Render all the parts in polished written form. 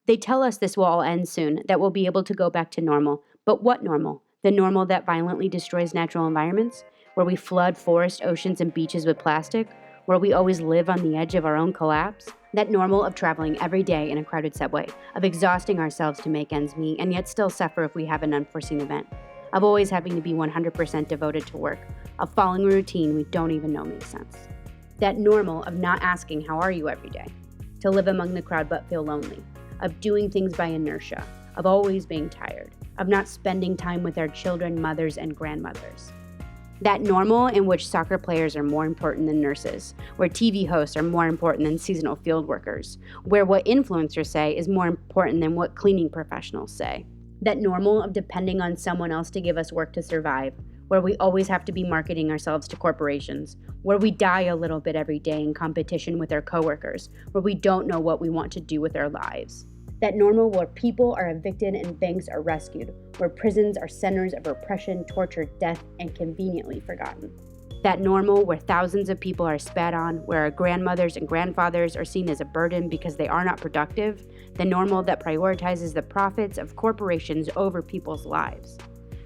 They tell us this will all end soon, that we'll be able to go back to normal. But what normal? The normal that violently destroys natural environments? Where we flood forests, oceans, and beaches with plastic? Where we always live on the edge of our own collapse? That normal of traveling every day in a crowded subway, of exhausting ourselves to make ends meet, and yet still suffer if we have an unforeseen event, of always having to be 100% devoted to work, of following a routine we don't even know makes sense. That normal of not asking how are you every day, to live among the crowd but feel lonely, of doing things by inertia, of always being tired, of not spending time with our children, mothers, and grandmothers. That normal in which soccer players are more important than nurses, where TV hosts are more important than seasonal field workers, where what influencers say is more important than what cleaning professionals say. That normal of depending on someone else to give us work to survive, where we always have to be marketing ourselves to corporations, where we die a little bit every day in competition with our coworkers, where we don't know what we want to do with our lives. That normal where people are evicted and banks are rescued, where prisons are centers of oppression, torture, death, and conveniently forgotten. That normal where thousands of people are spat on, where our grandmothers and grandfathers are seen as a burden because they are not productive. The normal that prioritizes the profits of corporations over people's lives.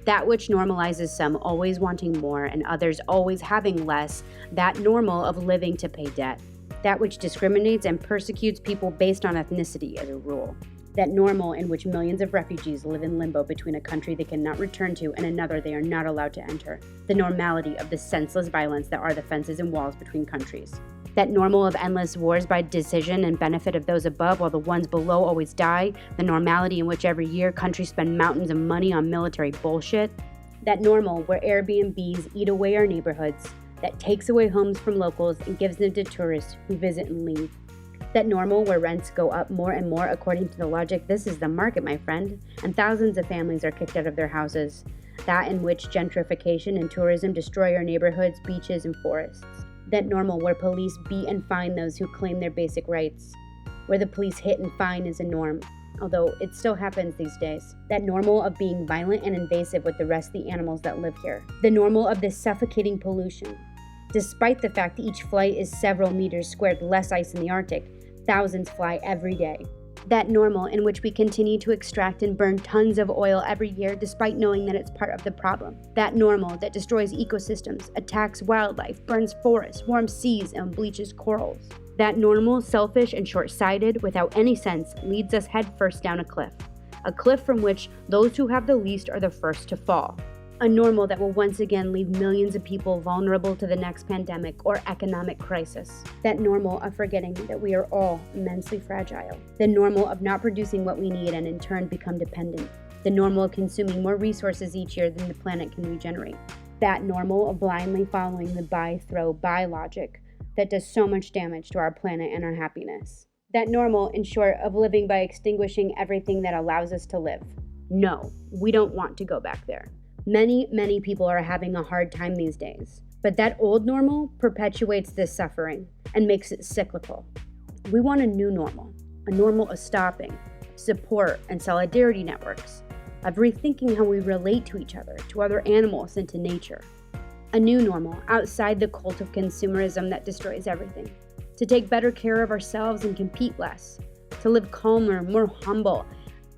That which normalizes some always wanting more and others always having less. That normal of living to pay debt. That which discriminates and persecutes people based on ethnicity as a rule. That normal in which millions of refugees live in limbo between a country they cannot return to and another they are not allowed to enter. The normality of the senseless violence that are the fences and walls between countries. That normal of endless wars by decision and benefit of those above while the ones below always die. The normality in which every year countries spend mountains of money on military bullshit. That normal where Airbnbs eat away our neighborhoods, that takes away homes from locals and gives them to tourists who visit and leave. That normal where rents go up more and more according to the logic, this is the market, my friend, and thousands of families are kicked out of their houses. That in which gentrification and tourism destroy our neighborhoods, beaches, and forests. That normal where police beat and fine those who claim their basic rights. Where the police hit and fine is a norm, although it still happens these days. That normal of being violent and invasive with the rest of the animals that live here. The normal of this suffocating pollution. Despite the fact each flight is several meters squared less ice in the Arctic, thousands fly every day. That normal in which we continue to extract and burn tons of oil every year despite knowing that it's part of the problem. That normal that destroys ecosystems, attacks wildlife, burns forests, warms seas, and bleaches corals. That normal, selfish, and short-sighted, without any sense, leads us headfirst down a cliff from which those who have the least are the first to fall. A normal that will once again leave millions of people vulnerable to the next pandemic or economic crisis. That normal of forgetting that we are all immensely fragile. The normal of not producing what we need and in turn become dependent. The normal of consuming more resources each year than the planet can regenerate. That normal of blindly following the buy, throw, buy logic that does so much damage to our planet and our happiness. That normal, in short, of living by extinguishing everything that allows us to live. No, we don't want to go back there. Many people are having a hard time these days, but that old normal perpetuates this suffering and makes it cyclical. We want a new normal, a normal of stopping, support, and solidarity networks, of rethinking how we relate to each other, to other animals, and to nature. A new normal outside the cult of consumerism that destroys everything, to take better care of ourselves and compete less, to live calmer, more humble,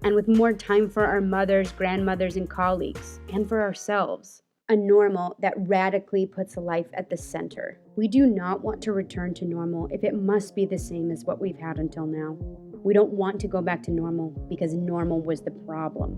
and with more time for our mothers, grandmothers, and colleagues, and for ourselves. A normal that radically puts life at the center. We do not want to return to normal if it must be the same as what we've had until now. We don't want to go back to normal because normal was the problem.